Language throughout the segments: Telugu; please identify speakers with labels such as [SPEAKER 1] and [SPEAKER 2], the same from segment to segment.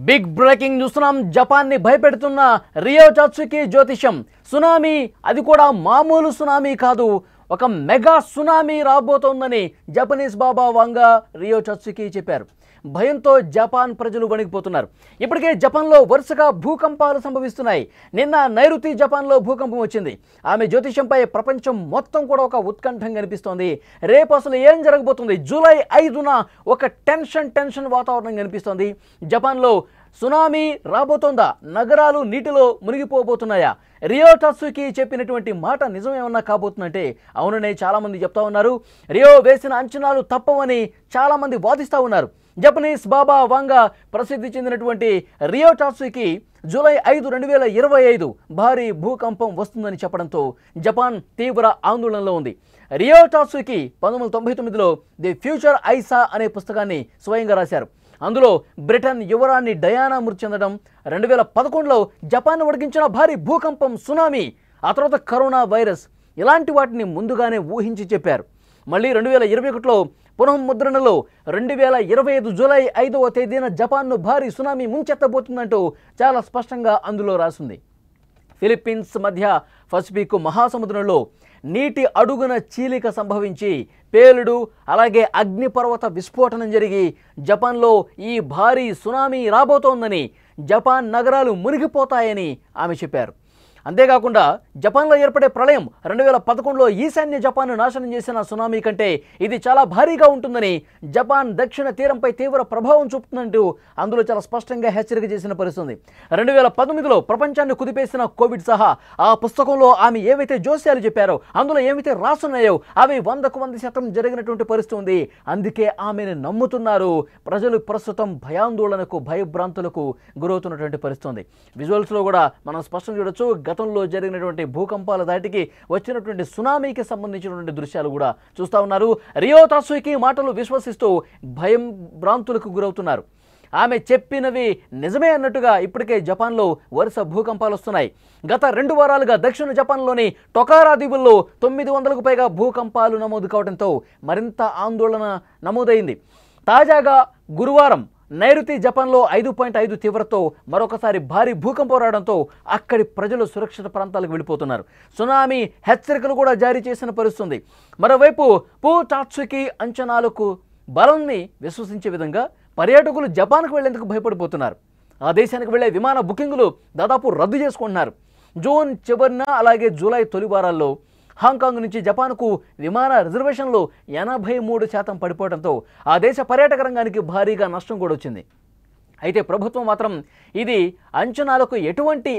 [SPEAKER 1] బిగ్ బ్రేకింగ్ చూస్తున్నాం. జపాన్ ని భయపెడుతున్న రియో టాట్సుకి జ్యోతిషం. సునామీ, అది కూడా మామూలు సునామీ కాదు, ఒక మెగా సునామీ రాబోతోందని జపనీస్ బాబా వాంగా రియో టాట్సుకి చెప్పారు. భయంతో జపాన్ ప్రజలు వణికిపోతున్నారు. ఇప్పటికే జపాన్లో వరుసగా భూకంపాలు సంభవిస్తున్నాయి. నిన్న నైరుతి జపాన్లో భూకంపం వచ్చింది. ఆమె జ్యోతిషంపై ప్రపంచం మొత్తం కూడా ఒక ఉత్కంఠం కనిపిస్తోంది. రేపు అసలు ఏం జరగబోతుంది? జూలై 5న ఒక టెన్షన్ వాతావరణం కనిపిస్తోంది. జపాన్లో సునామీ రాబోతోందా? నగరాలు నీటిలో మునిగిపోబోతున్నాయా? రియో టాట్సుకి చెప్పినటువంటి మాట నిజమేమన్నా కాబోతుందంటే అవుననే చాలామంది చెప్తా ఉన్నారు. రియో వేసిన అంచనాలు తప్పవని చాలామంది వాదిస్తూ ఉన్నారు. జపనీస్ బాబా వాంగా ప్రసిద్ధి చెందినటువంటి రియో టాట్సుకి జూలై 5, 2025 భారీ భూకంపం వస్తుందని చెప్పడంతో జపాన్ తీవ్ర ఆందోళనలో ఉంది. రియో టాట్సుకి 1999లో ది ఫ్యూచర్ ఐసా అనే పుస్తకాన్ని స్వయంగా రాశారు. అందులో బ్రిటన్ యువరాణి డయానా మృతి చెందడం, 2011లో జపాన్ వణికించిన భారీ భూకంపం, సునామీ, ఆ తర్వాత కరోనా వైరస్, ఇలాంటి వాటిని ముందుగానే ఊహించి చెప్పారు. మళ్ళీ 2021లో పునఃముద్రణలో 2025 జూలై 5వ తేదీన జపాన్ను భారీ సునామీ ముంచెత్తబోతుందంటూ చాలా స్పష్టంగా అందులో రాసింది. ఫిలిప్పీన్స్ మధ్య పసిఫిక్ మహాసముద్రంలో నీటి అడుగున చీలిక సంభవించి పేలుడు, అలాగే అగ్నిపర్వత విస్ఫోటనం జరిగి జపాన్లో ఈ భారీ సునామీ రాబోతోందని, జపాన్ నగరాలు మునిగిపోతాయని ఆమె చెప్పారు. అంతేకాకుండా జపాన్లో ఏర్పడే ప్రళయం 2011లో ఈశాన్య జపాన్ను నాశనం చేసిన సునామీ కంటే ఇది చాలా భారీగా ఉంటుందని, జపాన్ దక్షిణ తీరంపై తీవ్ర ప్రభావం చూపుతుందంటూ అందులో చాలా స్పష్టంగా హెచ్చరిక చేసిన పరిస్థితుంది. 2019లో ప్రపంచాన్ని కుదిపేసిన కోవిడ్ సహా ఆ పుస్తకంలో ఆమె ఏవైతే జోస్యాలు చెప్పారో, అందులో ఏవైతే రాసున్నాయో అవి 100% జరిగినటువంటి పరిస్థితి ఉంది. అందుకే ఆమెను నమ్ముతున్నారు ప్రజలు. ప్రస్తుతం భయాందోళనకు, భయభ్రాంతులకు గురవుతున్నటువంటి పరిస్థితి ఉంది. విజువల్స్లో కూడా మనం స్పష్టంగా చూడొచ్చు. గతంలో జరిగినటువంటి భూకంపాల దాటికి వచ్చినటువంటి సునామీకి సంబంధించినటువంటి దృశ్యాలు కూడా చూస్తూ ఉన్నారు. రియో టాట్సుకి మాటలు విశ్వసిస్తూ భయం భ్రాంతులకు గురవుతున్నారు. ఆమె చెప్పినవి నిజమే అన్నట్టుగా ఇప్పటికే జపాన్లో వరుస భూకంపాలు వస్తున్నాయి. గత 2 వారాలుగా దక్షిణ జపాన్లోని టొకారా దీవుల్లో 900కు పైగా భూకంపాలు నమోదు కావడంతో మరింత ఆందోళన నమోదైంది. తాజాగా గురువారం నైరుతి జపాన్లో 5.5 తీవ్రతతో మరొకసారి భారీ భూకంపం రావడంతో అక్కడి ప్రజలు సురక్షిత ప్రాంతాలకు వెళ్ళిపోతున్నారు. సునామీ హెచ్చరికలు కూడా జారీ చేసిన పరిస్థితుంది. మరోవైపు టాట్సుకి అంచనాలకు బలాన్ని విశ్వసించే విధంగా పర్యాటకులు జపాన్కు వెళ్లేందుకు భయపడిపోతున్నారు. ఆ దేశానికి వెళ్లే విమాన బుకింగులు దాదాపు రద్దు చేసుకుంటున్నారు. జూన్ చివరిన, అలాగే జూలై తొలి వారాల్లో హాంకాంగ్ నుంచి జపాన్కు విమాన రిజర్వేషన్లు 83% పడిపోవడంతో ఆ దేశ పర్యాటక రంగానికి భారీగా నష్టం కూడా వచ్చింది. అయితే ప్రభుత్వం మాత్రం ఇది అంచనాలకు ఎటువంటి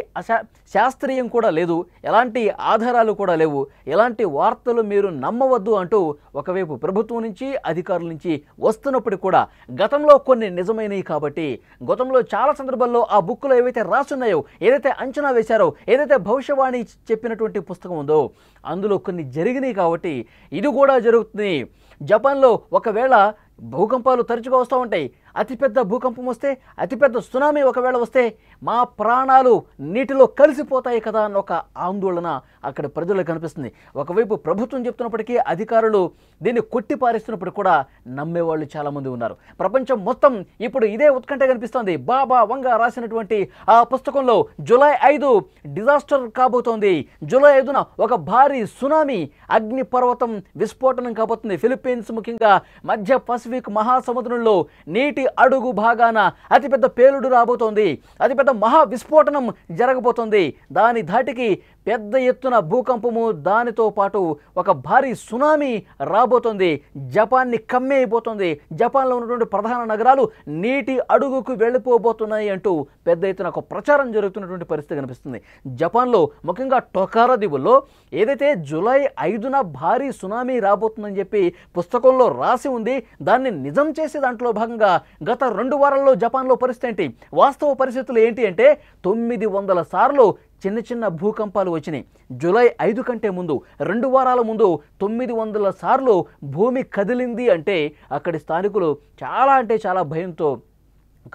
[SPEAKER 1] శాస్త్రీయం కూడా లేదు, ఎలాంటి ఆధారాలు కూడా లేవు, ఎలాంటి వార్తలు మీరు నమ్మవద్దు అంటూ ఒకవైపు ప్రభుత్వం నుంచి, అధికారుల నుంచి వస్తున్నప్పటికీ కూడా గతంలో కొన్ని నిజమైనవి కాబట్టి, గతంలో చాలా సందర్భాల్లో ఆ బుక్లో ఏవైతే రాసున్నాయో, ఏదైతే అంచనా వేశారో, ఏదైతే భవిష్యవాణి చెప్పినటువంటి పుస్తకం ఉందో అందులో కొన్ని జరిగినాయి కాబట్టి ఇది కూడా జరుగుతుంది. జపాన్లో ఒకవేళ భూకంపాలు తరచుగా వస్తూ ఉంటాయి. అతిపెద్ద భూకంపం వస్తే, అతిపెద్ద సునామీ ఒకవేళ వస్తే మా ప్రాణాలు నీటిలో కలిసిపోతాయి కదా అన్న ఒక ఆందోళన అక్కడ ప్రజలకు కనిపిస్తుంది. ఒకవైపు ప్రభుత్వం చెప్తున్నప్పటికీ అధికారులు దీన్ని కొట్టిపారేస్తున్నప్పుడు కూడా నమ్మేవాళ్ళు చాలామంది ఉన్నారు. ప్రపంచం మొత్తం ఇప్పుడు ఇదే ఉత్కంఠ కనిపిస్తోంది. బాబా వంగా రాసినటువంటి ఆ పుస్తకంలో జూలై 5 డిజాస్టర్ కాబోతోంది. జూలై 5న ఒక భారీ సునామీ, అగ్నిపర్వతం విస్ఫోటనం కాబోతుంది. ఫిలిప్పీన్స్, ముఖ్యంగా మధ్య పసిఫిక్ మహాసముద్రంలో నీటి అడుగు భాగాన అతిపెద్ద పేలుడు రాబోతోంది. అతిపెద్ద మహా విస్ఫోటనం జరగబోతోంది. దాని ధాటికి పెద్ద ఎత్తున భూకంపము, దానితో పాటు ఒక భారీ సునామీ రాబోతోంది. జపాన్ని కమ్మేయబోతోంది. జపాన్లో ఉన్నటువంటి ప్రధాన నగరాలు నీటి అడుగుకు వెళ్ళిపోబోతున్నాయి అంటూ పెద్ద ఎత్తున ఒక ప్రచారం జరుగుతున్నటువంటి పరిస్థితి కనిపిస్తుంది. జపాన్లో ముఖ్యంగా టొకారా దీవుల్లో ఏదైతే జూలై 5న భారీ సునామీ రాబోతుందని చెప్పి పుస్తకంలో రాసి ఉంది, దాన్ని నిజం చేసే దాంట్లో భాగంగా గత 2 వారాల్లో జపాన్లో పరిస్థితి ఏంటి, వాస్తవ పరిస్థితులు ఏంటి అంటే 900 సార్లు చిన్న భూకంపాలు వచ్చినాయి. జూలై 5 కంటే ముందు 2 వారాల ముందు 900 సార్లు భూమి కదిలింది అంటే అక్కడి స్థానికులు చాలా అంటే చాలా భయంతో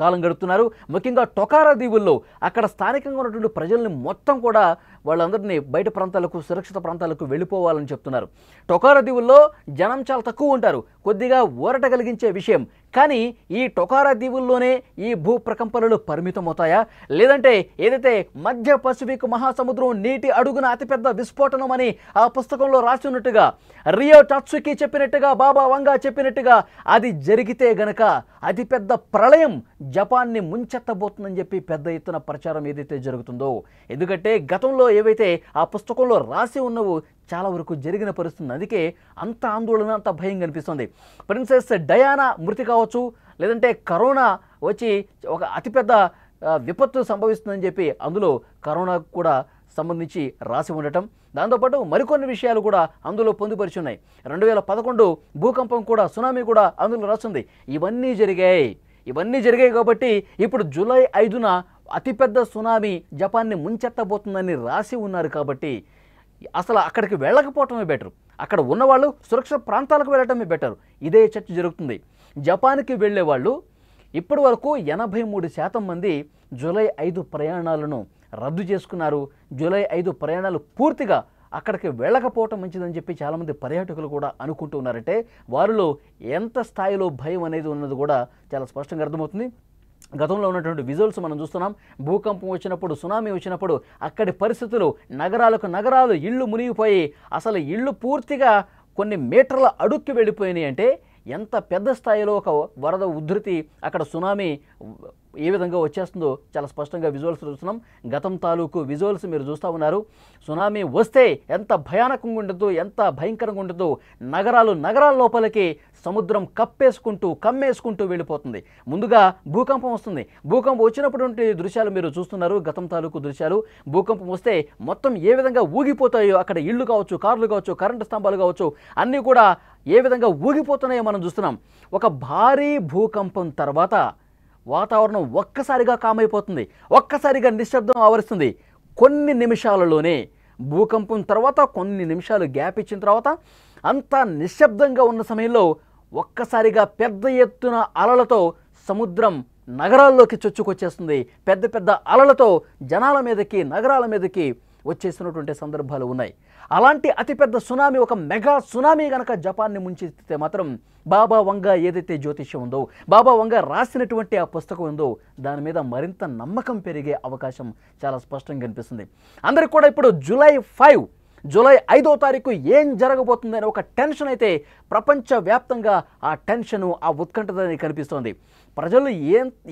[SPEAKER 1] కాలం గడుపుతున్నారు. ముఖ్యంగా టొకారా దీవుల్లో అక్కడ స్థానికంగా ఉన్నటువంటి ప్రజల్ని మొత్తం కూడా వాళ్ళందరినీ బయట ప్రాంతాలకు సురక్షిత ప్రాంతాలకు వెళ్ళిపోవాలని చెప్తున్నారు. టొకారా దీవుల్లో జనం చాలా తక్కువ ఉంటారు, కొద్దిగా ఊరట కలిగించే విషయం. కానీ ఈ టొకారా దీవుల్లోనే ఈ భూ ప్రకంపనలు పరిమితమవుతాయా, లేదంటే ఏదైతే మధ్య పసిఫిక్ మహాసముద్రం నీటి అడుగున అతిపెద్ద విస్ఫోటనం అని ఆ పుస్తకంలో రాసి ఉన్నట్టుగా, రియో టాట్సుకి చెప్పినట్టుగా, బాబా వంగా చెప్పినట్టుగా అది జరిగితే గనక అతిపెద్ద ప్రళయం జపాన్ని ముంచెత్తబోతుందని చెప్పి పెద్ద ఎత్తున ప్రచారం ఏదైతే జరుగుతుందో, ఎందుకంటే గతంలో ఏవైతే ఆ పుస్తకంలో రాసి ఉన్నవో చాలా వరకు జరిగిన పరిస్థితి. అందుకే అంత ఆందోళన, అంత భయం కనిపిస్తుంది. ప్రిన్సెస్ డయానా మృతి కావచ్చు, లేదంటే కరోనా వచ్చి ఒక అతిపెద్ద విపత్తు సంభవిస్తుందని చెప్పి అందులో కరోనా కూడా సంబంధించి రాసి ఉండటం, దాంతోపాటు మరికొన్ని విషయాలు కూడా అందులో పొందుపరిచి ఉన్నాయి. 2011 భూకంపం కూడా, సునామీ కూడా అందులో రాస్తుంది. ఇవన్నీ జరిగాయి కాబట్టి ఇప్పుడు జూలై 5న అతిపెద్ద సునామీ జపాన్ని ముంచెత్తబోతుందని రాసి ఉన్నారు. కాబట్టి అసలు అక్కడికి వెళ్ళకపోవటమే బెటర్, అక్కడ ఉన్నవాళ్ళు సురక్షిత ప్రాంతాలకు వెళ్ళటమే బెటర్. ఇదే చర్చ జరుగుతుంది. జపాన్కి వెళ్ళే వాళ్ళు ఇప్పటి వరకు 83% మంది జూలై 5 ప్రయాణాలను రద్దు చేసుకున్నారు. జూలై 5 ప్రయాణాలు పూర్తిగా అక్కడికి వెళ్ళకపోవటం మంచిదని చెప్పి చాలామంది పర్యాటకులు కూడా అనుకుంటూ ఉన్నారంటే వారిలో ఎంత స్థాయిలో భయం అనేది ఉన్నది కూడా చాలా స్పష్టంగా అర్థమవుతుంది. గతంలో ఉన్నటువంటి విజువల్స్ మనం చూస్తున్నాం. భూకంపం వచ్చినప్పుడు, సునామీ వచ్చినప్పుడు అక్కడి పరిస్థితులు, నగరాలు ఇళ్ళు మునిగిపోయి అసలు ఇళ్ళు పూర్తిగా కొన్ని మీటర్ల అడుక్కి వెళ్ళిపోయినాయి. అంటే ఎంత పెద్ద స్థాయిలో ఒక వరద ఉధృతి, అక్కడ సునామీ ఏ విధంగా వచ్చేస్తుందో చాలా స్పష్టంగా విజువల్స్ చూస్తున్నాం. గతం తాలూకు విజువల్స్ మీరు చూస్తూ ఉన్నారు. సునామీ వస్తే ఎంత భయానకంగా ఉంటుందో, ఎంత భయంకరంగా ఉంటుందో. నగరాల లోపలికి సముద్రం కమ్మేసుకుంటూ వెళ్ళిపోతుంది. ముందుగా భూకంపం వస్తుంది. భూకంపం వచ్చినటువంటి దృశ్యాలు మీరు చూస్తున్నారు, గతం తాలూకు దృశ్యాలు. భూకంపం వస్తే మొత్తం ఏ విధంగా ఊగిపోతాయో, అక్కడ ఇళ్ళు కావచ్చు, కార్లు కావచ్చు, కరెంటు స్తంభాలు కావచ్చు, అన్నీ కూడా ఏ విధంగా ఊగిపోతున్నాయో మనం చూస్తున్నాం. ఒక భారీ భూకంపం తర్వాత వాతావరణం ఒక్కసారిగా కామైపోతుంది, ఒక్కసారిగా నిశ్శబ్దం ఆవరిస్తుంది. కొన్ని నిమిషాలలోనే భూకంపం తర్వాత కొన్ని నిమిషాలు గ్యాప్ ఇచ్చిన తర్వాత అంతా నిశ్శబ్దంగా ఉన్న సమయంలో ఒక్కసారిగా పెద్ద ఎత్తున అలలతో సముద్రం నగరాల్లోకి చొచ్చుకొచ్చేస్తుంది. పెద్ద అలలతో జనాల మీదకి, నగరాల మీదకి వచ్చేసినటువంటి సందర్భాలు ఉన్నాయి. అలాంటి అతిపెద్ద సునామీ, ఒక మెగా సునామీ కనుక జపాన్ని ముంచెత్తితే మాత్రం బాబా వంగా ఏదైతే జ్యోతిష్యం ఉందో, బాబా వంగా రాసినటువంటి ఆ పుస్తకం ఉందో దాని మీద మరింత నమ్మకం పెరిగే అవకాశం చాలా స్పష్టంగా కనిపిస్తుంది. అందరికి కూడా ఇప్పుడు జూలై 5వ తారీఖు ఏం జరగబోతుందని ఒక టెన్షన్ అయితే ప్రపంచవ్యాప్తంగా ఆ టెన్షను, ఆ ఉత్కంఠతని కనిపిస్తోంది. ప్రజలు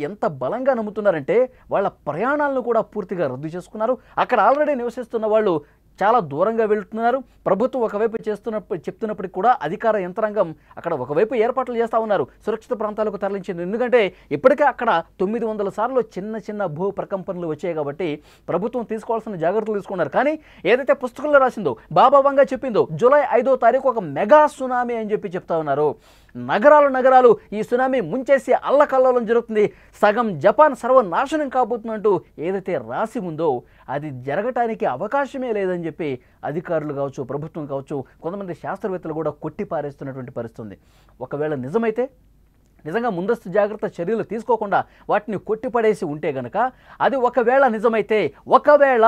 [SPEAKER 1] ఎంత బలంగా నమ్ముతున్నారంటే వాళ్ళ ప్రయాణాలను కూడా పూర్తిగా రద్దు చేసుకున్నారు. అక్కడ ఆల్రెడీ నివసిస్తున్న వాళ్ళు చాలా దూరంగా వెళ్తున్నారు. ప్రభుత్వం ఒకవైపు చెప్తున్నప్పటికీ కూడా అధికార యంత్రాంగం అక్కడ ఒకవైపు ఏర్పాట్లు చేస్తూ ఉన్నారు, సురక్షిత ప్రాంతాలకు తరలించింది. ఎందుకంటే ఇప్పటికే అక్కడ 900 సార్లు చిన్న భూ ప్రకంపనలు వచ్చాయి కాబట్టి ప్రభుత్వం తీసుకోవాల్సిన జాగ్రత్తలు తీసుకున్నారు. కానీ ఏదైతే పుస్తకంలో రాసిందో, బాబా వంగా చెప్పిందో, జూలై 5వ తారీఖు ఒక మెగా సునామీ అని చెప్పి చెప్తా ఉన్నారు. నగరాలు ఈ సునామీ ముంచేసి అల్లకల్లోలం జరుగుతుంది, సగం జపాన్ సర్వనాశనం కాబోతున్నట్టు ఏదైతే రాసి ఉందో అది జరగటానికి అవకాశమే లేదని చెప్పి అధికారులు కావచ్చు, ప్రభుత్వం కావచ్చు, కొంతమంది శాస్త్రవేత్తలు కూడా కొట్టిపారేస్తున్నటువంటి పరిస్థితి. ఒకవేళ నిజంగా ముందస్తు జాగ్రత్త చర్యలు తీసుకోకుండా వాటిని కొట్టిపడేసి ఉంటే గనక అది ఒకవేళ నిజమైతే, ఒకవేళ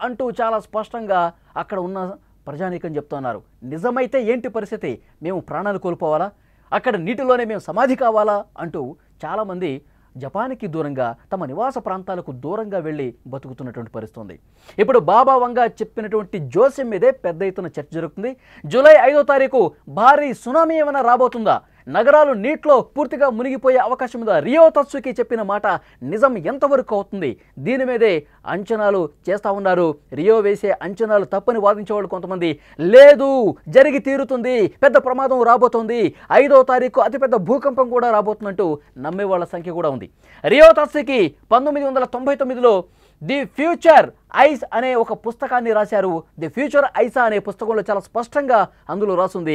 [SPEAKER 1] అంటూ చాలా స్పష్టంగా అక్కడ ఉన్న ప్రజానీకం చెప్తున్నారు. నిజమైతే ఏంటి పరిస్థితి? మేము ప్రాణాలు కోల్పోవాలా? అక్కడ నీటిలోనే మేము సమాధి కావాలా? అంటూ చాలామంది జపాన్కి దూరంగా, తమ నివాస ప్రాంతాలకు దూరంగా వెళ్ళి బతుకుతున్నటువంటి పరిస్థితి ఉంది. ఇప్పుడు బాబా వంగా చెప్పినటువంటి జోస్యం మీదే పెద్ద ఎత్తున చర్చ జరుగుతుంది. జూలై 5వ తారీఖు భారీ సునామీ ఏమైనా రాబోతుందా? నగరాలు నీటిలో పూర్తిగా మునిగిపోయే అవకాశం ఉందా? రియో టాట్సుకి చెప్పిన మాట నిజం ఎంతవరకు అవుతుంది? దీని మీదే అంచనాలు చేస్తూ ఉన్నారు. రియో వేసే అంచనాలు తప్పని వాదించేవాళ్ళు కొంతమంది, లేదు జరిగి తీరుతుంది, పెద్ద ప్రమాదం రాబోతోంది, 5వ తారీఖు అతిపెద్ద భూకంపం కూడా రాబోతున్నట్టు నమ్మే వాళ్ళ సంఖ్య కూడా ఉంది. రియో టాట్సుకి 1999లో ది ఫ్యూచర్ ఐస్ అనే ఒక పుస్తకాన్ని రాశారు. ది ఫ్యూచర్ ఐసా అనే పుస్తకంలో చాలా స్పష్టంగా అందులో రాసింది.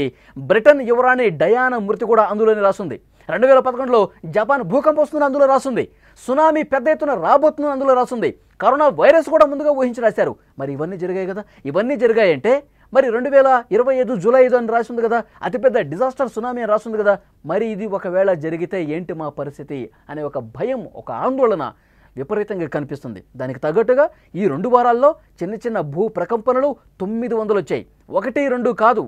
[SPEAKER 1] బ్రిటన్ యువరాణి డయానా మృతి కూడా అందులోనే రాసింది. 2011లో జపాన్ భూకంపం వస్తుందని అందులో రాసింది. సునామీ పెద్ద ఎత్తున రాబోతుందని అందులో రాసింది. కరోనా వైరస్ కూడా ముందుగా ఊహించి రాశారు. మరి ఇవన్నీ జరిగాయి కదా. ఇవన్నీ జరిగాయంటే మరి 2025 జూలై 5 అని రాసింది కదా, అతిపెద్ద డిజాస్టర్ సునామీ అని రాసింది కదా. మరి ఇది ఒకవేళ జరిగితే ఏంటి మా పరిస్థితి అనే ఒక భయం, ఒక ఆందోళన విపరీతంగా కనిపిస్తుంది. దానికి తగ్గట్టుగా ఈ 2 వారాల్లో చిన్న చిన్న భూ ప్రకంపనలు 900 వచ్చాయి. 1, 2 కాదు,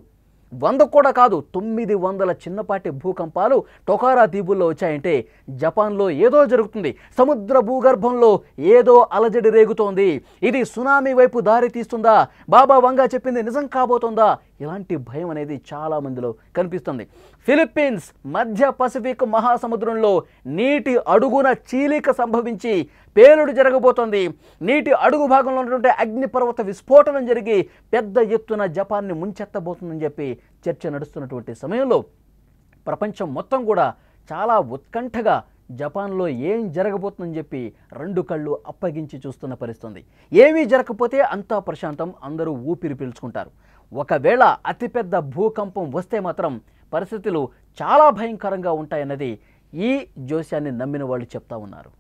[SPEAKER 1] 100 కూడా కాదు, 900 చిన్నపాటి భూకంపాలు టొకారా దీవుల్లో వచ్చాయంటే జపాన్లో ఏదో జరుగుతుంది. సముద్ర భూగర్భంలో ఏదో అలజడి రేగుతోంది. ఇది సునామీ వైపు దారి తీస్తుందా? బాబా వంగా చెప్పింది నిజం కాబోతోందా? ఇలాంటి భయం అనేది చాలా మందిలో కనిపిస్తుంది. ఫిలిప్పీన్స్ మధ్య పసిఫిక్ మహాసముద్రంలో నీటి అడుగున చీలిక సంభవించి పేలుడు జరగబోతోంది. నీటి అడుగు భాగంలో ఉన్నటువంటి అగ్నిపర్వత విస్ఫోటనం జరిగి పెద్ద ఎత్తున జపాన్ని ముంచెత్తబోతుందని చెప్పి చర్చ నడుస్తున్నటువంటి సమయంలో ప్రపంచం మొత్తం కూడా చాలా ఉత్కంఠగా జపాన్లో ఏం జరగబోతుందని చెప్పి 2 కళ్ళు అప్పగించి చూస్తున్న పరిస్థితి. ఏమీ జరగకపోతే అంతా ప్రశాంతం, అందరూ ఊపిరి పీల్చుకుంటారు. ఒకవేళ అతిపెద్ద భూకంపం వస్తే మాత్రం పరిస్థితులు చాలా భయంకరంగా ఉంటాయన్నది ఈ జోస్యాన్ని నమ్మిన వాళ్ళు చెప్తా ఉన్నారు.